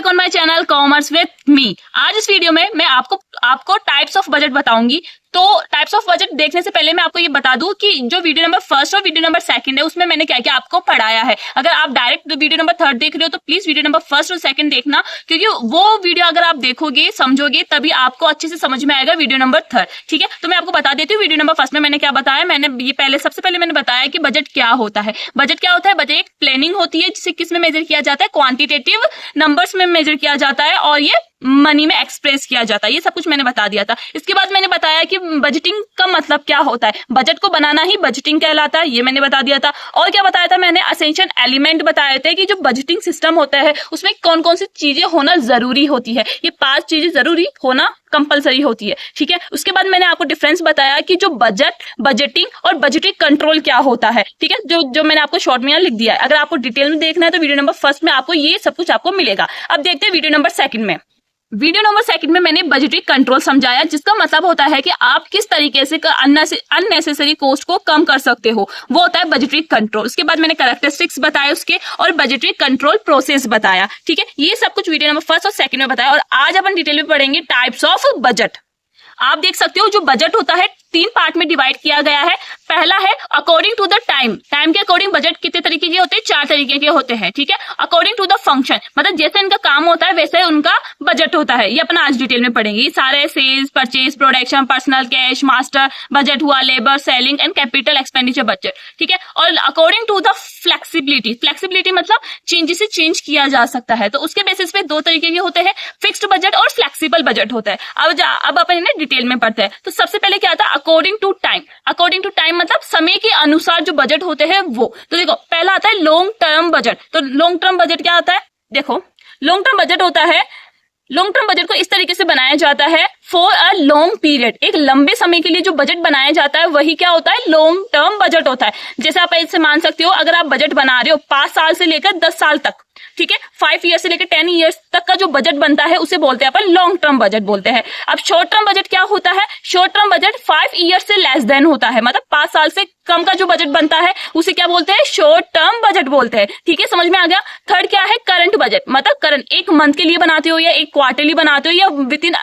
Back on my channel commerce with me. आज इस video में मैं आपको टाइप्स ऑफ बजट बताऊंगी। तो टाइप्स ऑफ बजट देखने से पहले मैं आपको ये बता दूं कि जो वीडियो नंबर फर्स्ट और वीडियो नंबर सेकंड है उसमें मैंने क्या क्या आपको पढ़ाया है। अगर आप डायरेक्ट वीडियो नंबर थर्ड देख रहे हो तो प्लीज वीडियो नंबर फर्स्ट और सेकंड देखना, क्योंकि वो वीडियो अगर आप देखोगे समझोगे तभी आपको अच्छे से समझ में आएगा वीडियो नंबर थर्ड। ठीक है, तो मैं आपको बता देती हूँ वीडियो नंबर फर्स्ट में मैंने क्या बताया। मैंने ये सबसे पहले मैंने बताया कि बजट क्या होता है। बजट क्या होता है? बजट एक प्लानिंग होती है जिसे किस में मेजर किया जाता है, क्वांटिटेटिव नंबर्स में मेजर किया जाता है और ये मनी में एक्सप्रेस किया जाता है। ये सब कुछ मैंने बता दिया था। इसके बाद मैंने बताया कि बजटिंग का मतलब क्या होता है। बजट को बनाना ही बजटिंग कहलाता है, ये मैंने बता दिया था। और क्या बताया था मैंने? असेंशियल एलिमेंट बताए थे कि जो बजटिंग सिस्टम होता है उसमें कौन कौन सी चीजें होना जरूरी होती है। ये 5 चीजें जरूरी होना कंपलसरी होती है। ठीक है, उसके बाद मैंने आपको डिफरेंस बताया कि जो बजटिंग और बजटिंग कंट्रोल क्या होता है। ठीक है, जो मैंने आपको शॉर्ट में लिख दिया है। अगर आपको डिटेल में देखना है तो वीडियो नंबर फर्स्ट में आपको ये सब कुछ आपको मिलेगा। अब देखते हैं वीडियो नंबर सेकंड में। वीडियो नंबर सेकंड में मैंने बजटिंग कंट्रोल समझाया, जिसका मतलब होता है कि आप किस तरीके से अननेसेसरी कॉस्ट को कम कर सकते हो, वो होता है बजटिंग कंट्रोल। उसके बाद मैंने कैरेक्टरिस्टिक्स बताए उसके और बजटिंग कंट्रोल प्रोसेस बताया। ठीक है, ये सब कुछ वीडियो नंबर फर्स्ट और सेकंड में बताया। और आज अपन डिटेल में पढ़ेंगे टाइप्स ऑफ बजट। आप देख सकते हो जो बजट होता है 3 पार्ट में डिवाइड किया गया है। पहला है अकॉर्डिंग टू द टाइम के अकॉर्डिंग बजट कितने तरीके के होते हैं? 4 तरीके के होते हैं। ठीक है, अकॉर्डिंग टू द फंक्शन, मतलब जैसे इनका काम होता है वैसे उनका बजट होता है। ये अपना आज डिटेल में पढ़ेंगे। ये सारे sales, purchase, production, personal cash, master budget हुआ, labour, selling and capital expenditure budget. ठीक है, और अकॉर्डिंग टू द फ्लेक्सिबिलिटी मतलब जिसे चेंज किया जा सकता है। तो उसके बेसिस पे 2 तरीके के होते हैं, फिक्स्ड बजट और फ्लेक्सिबल बजट होता है। अब अपन इन्हें डिटेल में पढ़ते हैं। तो सबसे पहले क्या था? अकॉर्डिंग टू टाइम मतलब समय के अनुसार जो बजट होते हैं वो। तो देखो पहला आता है लॉन्ग टर्म बजट। तो लॉन्ग टर्म बजट क्या आता है? देखो लॉन्ग टर्म बजट होता है, लॉन्ग टर्म बजट को इस तरीके से बनाया जाता है फॉर अ लॉन्ग पीरियड। एक लंबे समय के लिए जो बजट बनाया जाता है वही क्या होता है? लॉन्ग टर्म बजट होता है। जैसे आप ऐसे मान सकते हो, अगर आप बजट बना रहे हो 5 साल से लेकर 10 साल तक, ठीक है, 5 ईयर से लेकर 10 ईयर्स तक का जो बजट बनता है उसे बोलते हैं अपन लॉन्ग टर्म बजट बोलते हैं। अब शॉर्ट टर्म बजट क्या होता है? शॉर्ट टर्म बजट 5 ईयर से लेस देन होता है, मतलब 5 साल से कम का जो बजट बनता है उसे क्या बोलते हैं? शॉर्ट टर्म बजट बोलते हैं। ठीक है, समझ में आ गया। थर्ड क्या है? करंट बजट, मतलब करंट एक मंथ के लिए बनाते हो या एक क्वार्टरली बनाते हो या विद इन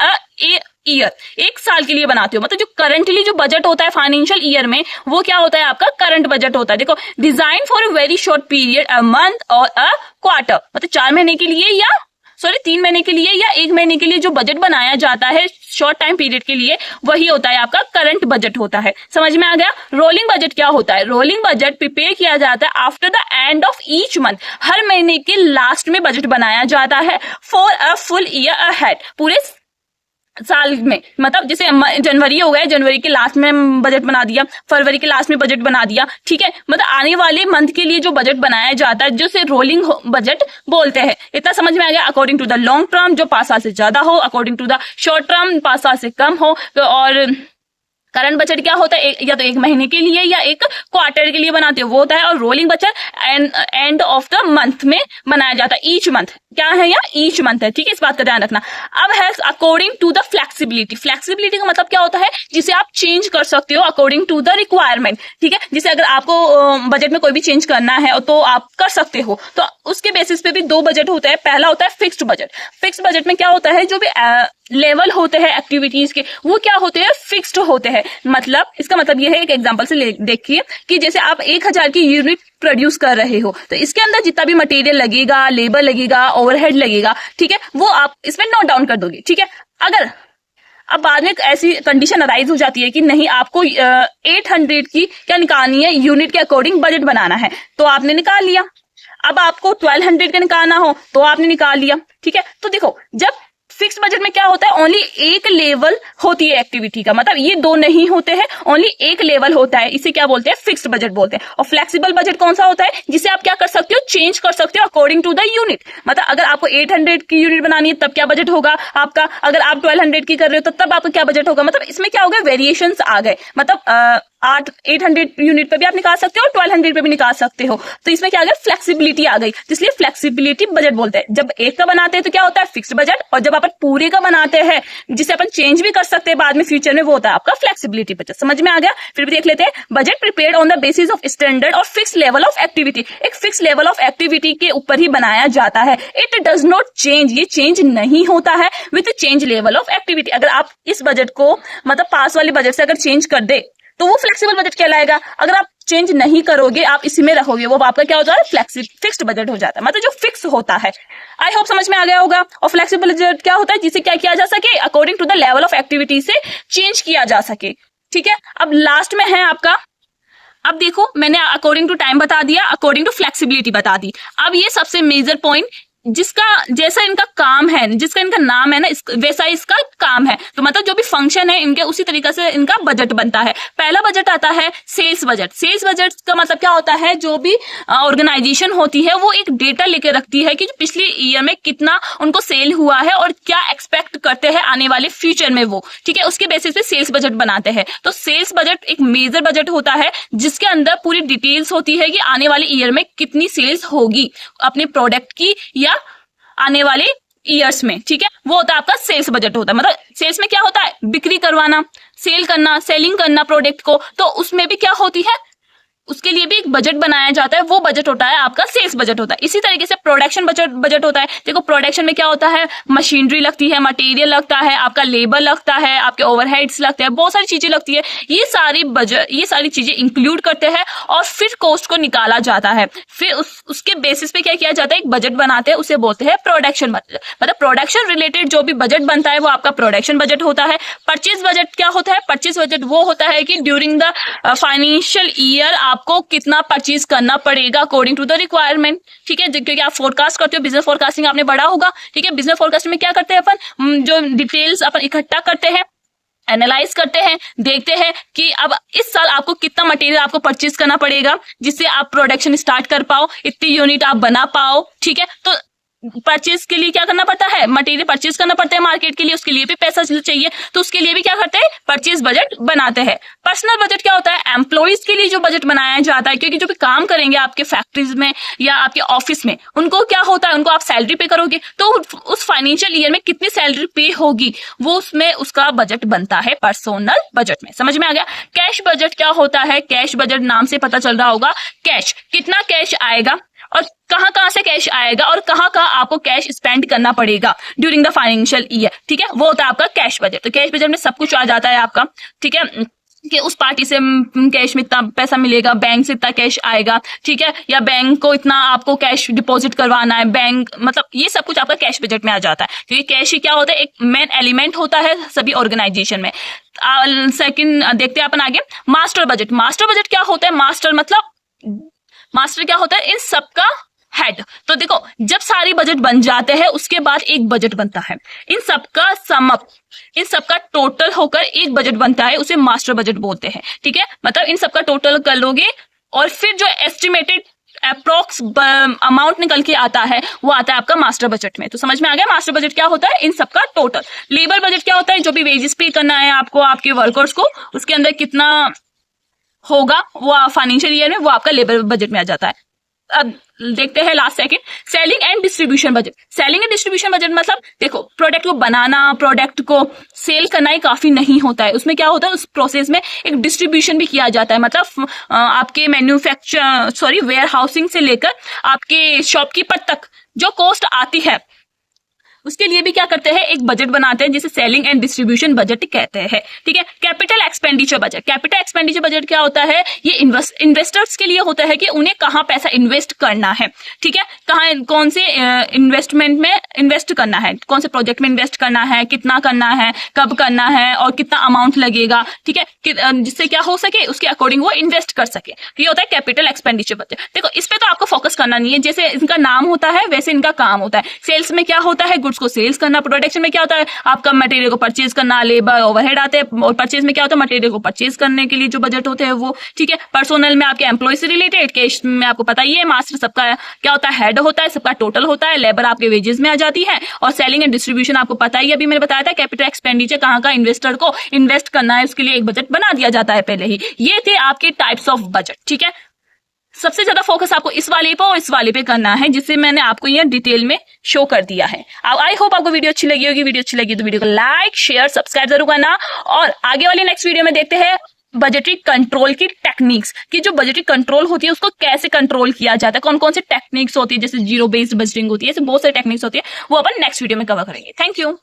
ईयर, 1 साल के लिए बनाते हो। मतलब जो करंटली जो बजट होता है फाइनेंशियल ईयर में वो क्या होता है? आपका करंट बजट होता है। देखो, design for a very short period, a month और अ क्वार्टर, मतलब 4 महीने के लिए या 3 महीने के लिए या 1 महीने के लिए जो बजट बनाया जाता है शॉर्ट टाइम पीरियड के लिए, वही होता है आपका करंट बजट होता है। समझ में आ गया। रोलिंग बजट क्या होता है? रोलिंग बजट प्रिपेयर किया जाता है after the end of each month. हर महीने के लास्ट में बजट बनाया जाता है for a full year ahead, पूरे साल में। मतलब जैसे जनवरी हो गया, जनवरी के लास्ट में बजट बना दिया, फरवरी के लास्ट में बजट बना दिया। ठीक है, मतलब आने वाले मंथ के लिए जो बजट बनाया जाता है जिसे रोलिंग बजट बोलते हैं। इतना समझ में आ गया। According to the long term जो 5 साल से ज्यादा हो, according to the short term 5 साल से कम हो। और करंट बजट क्या होता है? या तो 1 महीने के लिए या 1 क्वार्टर के लिए बनाते हो, वो होता है। और rolling budget end of the month में बनाया जाता है। ईच मंथ क्या है? या ईच मंथ है। ठीक है, इस बात का ध्यान रखना। अब है अकॉर्डिंग टू द फ्लेक्सिबिलिटी का मतलब क्या होता है? जिसे आप चेंज कर सकते हो अकॉर्डिंग टू द रिक्वायरमेंट। ठीक है, जिसे अगर आपको बजट में कोई भी चेंज करना है तो आप कर सकते हो। तो उसके बेसिस पे भी 2 बजट होता है। पहला होता है फिक्स्ड बजट। फिक्स्ड बजट में क्या होता है? जो भी लेवल होते हैं एक्टिविटीज के वो क्या होते हैं? फिक्स्ड होते हैं। मतलब इसका मतलब ये है, एक एग्जांपल से देखिए कि जैसे आप 1000 की यूनिट प्रोड्यूस कर रहे हो तो इसके अंदर जितना भी मटेरियल लगेगा, लेबर लगेगा, ओवरहेड लगेगा, ठीक है, वो आप इसमें नोट डाउन कर दोगे। ठीक है, अगर अब बाद में ऐसी कंडीशन अराइज हो जाती है कि नहीं, आपको 800 की क्या निकालनी है, यूनिट के अकॉर्डिंग बजट बनाना है, तो आपने निकाल लिया। अब आपको 1200 का निकालना हो तो आपने निकाल लिया। ठीक है, तो देखो जब फिक्स बजट में क्या होता है? ओनली एक लेवल होती है एक्टिविटी का, मतलब ये 2 नहीं होते हैं, ओनली एक लेवल होता है। इसे क्या बोलते हैं? फिक्स्ड बजट बोलते हैं। और फ्लेक्सिबल बजट कौन सा होता है? जिसे आप क्या कर सकते हो? चेंज कर सकते हो अकॉर्डिंग टू द यूनिट। मतलब अगर आपको 800 की यूनिट बनानी है तब क्या बजट होगा आपका, अगर आप 1200 की कर रहे हो तो तब आपका क्या बजट होगा। मतलब इसमें क्या हो गया? वेरिएशंस आ गए। मतलब 800 यूनिट पे भी आप निकाल सकते हो और 1200 पे भी निकाल सकते हो। तो इसमें क्या आ गया, फ्लेक्सिबिलिटी आ गई, इसलिए फ्लेक्सिबिलिटी बजट बोलते हैं। जब एक का बनाते हैं तो क्या होता है, फिक्स्ड बजट, और जब अपन पूरे का बनाते हैं जिसे अपन चेंज भी कर सकते हैं बाद में फ्यूचर में, वो होता है आपका फ्लेक्सिबिलिटी बजट। समझ में आ गया। फिर भी देख लेते हैं, budget prepared on the basis of standard और फिक्स लेवल ऑफ एक्टिविटी। एक फिक्स लेवल ऑफ एक्टिविटी के ऊपर ही बनाया जाता है। इट डज नॉट चेंज, ये चेंज नहीं होता है with change level of activity. अगर आप इस बजट को मतलब पास वाले बजट से अगर चेंज कर दे तो वो फ्लेक्सिबल बजट कहलाएगा। अगर आप चेंज नहीं करोगे, आप इसी में रहोगे, वो आपका क्या होता है, फिक्स्ड बजट हो जाता है, मतलब जो फिक्स होता है। आई होप समझ में आ गया होगा। और फ्लेक्सिबल बजट क्या होता है, जिसे क्या किया जा सके, according to the level of activity से चेंज किया जा सके। ठीक है, अब लास्ट में है आपका, अब देखो मैंने अकॉर्डिंग टू टाइम बता दिया, अकॉर्डिंग टू फ्लेक्सिबिलिटी बता दी। अब ये सबसे मेजर पॉइंट, जिसका जैसा इनका काम है, जिसका इनका नाम है ना, वैसा इसका काम है। तो मतलब जो भी फंक्शन है इनके, उसी तरीके से इनका बजट बनता है। पहला बजट आता है सेल्स बजट। सेल्स बजट का मतलब क्या होता है, जो भी ऑर्गेनाइजेशन होती है वो एक डेटा लेके रखती है कि पिछले ईयर में कितना उनको सेल हुआ है और क्या एक्सपेक्ट करते हैं आने वाले फ्यूचर में वो। ठीक है, उसके बेसिस पे सेल्स बजट बनाते हैं। तो सेल्स बजट एक मेजर बजट होता है जिसके अंदर पूरी डिटेल्स होती है कि आने वाले ईयर में कितनी सेल्स होगी अपने प्रोडक्ट की या आने वाले ईयर्स में। ठीक है, वो होता है आपका सेल्स बजट होता है। मतलब सेल्स में क्या होता है, बिक्री करवाना, सेल करना, सेलिंग करना प्रोडक्ट को। तो उसमें भी क्या होती है, उसके लिए भी एक बजट बनाया जाता है, वो बजट होता है आपका सेल्स बजट होता है। इसी तरीके से प्रोडक्शन बजट होता है। देखो प्रोडक्शन में क्या होता है, मशीनरी लगती है, मटेरियल लगता है, आपका लेबर लगता है, आपके ओवरहेड्स लगते हैं, बहुत सारी चीजें लगती है। ये सारी चीजें इंक्लूड करते हैं और फिर कॉस्ट को निकाला जाता है। फिर उसके बेसिस पे क्या किया जाता है, एक बजट बनाते हैं, उसे बोलते हैं प्रोडक्शन बजट। मतलब प्रोडक्शन रिलेटेड जो भी बजट बनता है वो आपका प्रोडक्शन बजट होता है। परचेज बजट क्या होता है, परचेज बजट वो होता है कि ड्यूरिंग द फाइनेंशियल ईयर आपको कितना परचेज करना पड़ेगा अकॉर्डिंग टू द रिक्वायरमेंट। ठीक है, क्योंकि आप फोरकास्ट करते हो, बिजनेस फोरकास्टिंग आपने पढ़ा होगा। ठीक है, बिजनेस फोरकास्टिंग में क्या करते हैं अपन, जो डिटेल्स अपन इकट्ठा करते हैं, एनालाइज करते हैं, देखते हैं कि अब इस साल आपको कितना मटेरियल आपको परचेज करना पड़ेगा जिससे आप प्रोडक्शन स्टार्ट कर पाओ, इतनी यूनिट आप बना पाओ। ठीक है, तो परचेज के लिए क्या करना पड़ता है, मटेरियल परचेज करना पड़ता है मार्केट के लिए, उसके लिए भी पैसा चाहिए, तो उसके लिए भी क्या करते हैं, परचेज बजट बनाते हैं। पर्सनल बजट क्या होता है, एम्प्लॉइज के लिए जो बजट बनाया जाता है, क्योंकि जो भी काम करेंगे आपके फैक्ट्रीज में या आपके ऑफिस में, उनको क्या होता है, उनको आप सैलरी पे करोगे, तो उस फाइनेंशियल ईयर में कितनी सैलरी पे होगी वो उसमें उसका बजट बनता है पर्सनल बजट में। समझ में आ गया। कैश बजट क्या होता है, कैश बजट नाम से पता चल रहा होगा, कैश, कितना कैश आएगा और कहां से कैश आएगा और कहां आपको कैश स्पेंड करना पड़ेगा ड्यूरिंग द फाइनेंशियल ईयर। ठीक है, वो होता है आपका कैश बजट। तो कैश बजट में सब कुछ आ जाता है आपका। ठीक है, कि उस पार्टी से कैश में इतना पैसा मिलेगा, बैंक से इतना कैश आएगा। ठीक है, या बैंक को इतना आपको कैश डिपॉजिट करवाना है, बैंक, मतलब ये सब कुछ आपका कैश बजट में आ जाता है। क्योंकि कैश ही क्या होता है, एक मेन एलिमेंट होता है सभी ऑर्गेनाइजेशन में। सेकंड देखते हैं अपन आगे, मास्टर बजट। मास्टर बजट क्या होता है, मास्टर क्या होता है, इन सबका हेड। तो देखो जब सारी बजट बन जाते हैं उसके बाद एक बजट बनता है, इन सबका समअप, इन सबका टोटल होकर एक बजट बनता है, उसे मास्टर बजट बोलते हैं। ठीक है, मतलब इन सबका टोटल कर लोगे और फिर जो एस्टिमेटेड अप्रोक्स अमाउंट निकल के आता है वो आता है आपका मास्टर बजट में। तो समझ में आ गया मास्टर बजट क्या होता है, इन सबका टोटल। लेबर बजट क्या होता है, जो भी वेजेस पे करना है आपको आपके वर्कर्स को, उसके अंदर कितना होगा वो फाइनेंशियल ईयर में, वो आपका लेबर बजट में आ जाता है। अब देखते हैं last second, selling and distribution budget. Selling and distribution budget मतलब देखो प्रोडक्ट को बनाना, प्रोडक्ट को सेल करना ही काफी नहीं होता है। उसमें क्या होता है, उस प्रोसेस में एक डिस्ट्रीब्यूशन भी किया जाता है। मतलब आपके वेयर हाउसिंग से लेकर आपके शॉपकीपर तक जो कॉस्ट आती है उसके लिए भी क्या करते हैं, एक बजट बनाते हैं जिसे सेलिंग एंड डिस्ट्रीब्यूशन बजट कहते हैं। ठीक है, capital expenditure budget. Capital expenditure budget क्या होता है, ये इन्वेस्टर्स के लिए होता है कि उन्हें कहाँ पैसा इन्वेस्ट करना है। ठीक है, कहाँ कौन से इन्वेस्टमेंट में इन्वेस्ट करना है, कौन से प्रोजेक्ट में इन्वेस्ट करना है, कितना करना है, कब करना है और कितना अमाउंट लगेगा। ठीक है, जिससे क्या हो सके उसके अकॉर्डिंग वो इन्वेस्ट कर सके। तो ये होता है कैपिटल एक्सपेंडिचर बजट। देखो इस पे तो आपको फोकस करना नहीं है, जैसे इनका नाम होता है वैसे इनका काम होता है। सेल्स में क्या होता है, गुड्स उसको सेल्स करना। प्रोडक्शन में क्या होता है, आपका मटेरियल को परचेज करना, लेबर ओवरहेड आते हैं, और परचेज में क्या होता है, मटेरियल को परचेज करने के लिए जो बजट होते हैं वो, ठीक है। पर्सनल में आपके एम्प्लॉय से रिलेटेड, कैश में आपको पता ही है, मास्टर सबका क्या होता है, हेड होता है, सबका टोटल होता है, लेबर आपके वेजेस में आ जाती है, और सेलिंग एंड डिस्ट्रीब्यूशन आपको पता ही, अभी मैंने बताया था कैपिटल एक्सपेंडिचर कहाँ का इन्वेस्टर को इन्वेस्ट करना है, उसके लिए एक बजट बना दिया जाता है पहले ही। ये थे आपके टाइप्स ऑफ बजट, ठीक है। सबसे ज्यादा फोकस आपको इस वाले पे और इस वाले पे करना है, जिससे मैंने आपको ये डिटेल में शो कर दिया है। आई होप आपको वीडियो अच्छी लगी होगी। वीडियो अच्छी लगी तो वीडियो को लाइक शेयर सब्सक्राइब जरूर करना, और आगे वाली नेक्स्ट वीडियो में देखते हैं बजटरी कंट्रोल की टेक्निक्स, कि जो बजटरी कंट्रोल होती है उसको कैसे कंट्रोल किया जाता है, कौन कौन सी टेक्निक्स होती है, जैसे जीरो बेस्ड बजटिंग होती है, ऐसे बहुत सारी टेक्निक्स होती है, वो अपन नेक्स्ट वीडियो में कवर करेंगे। Thank you.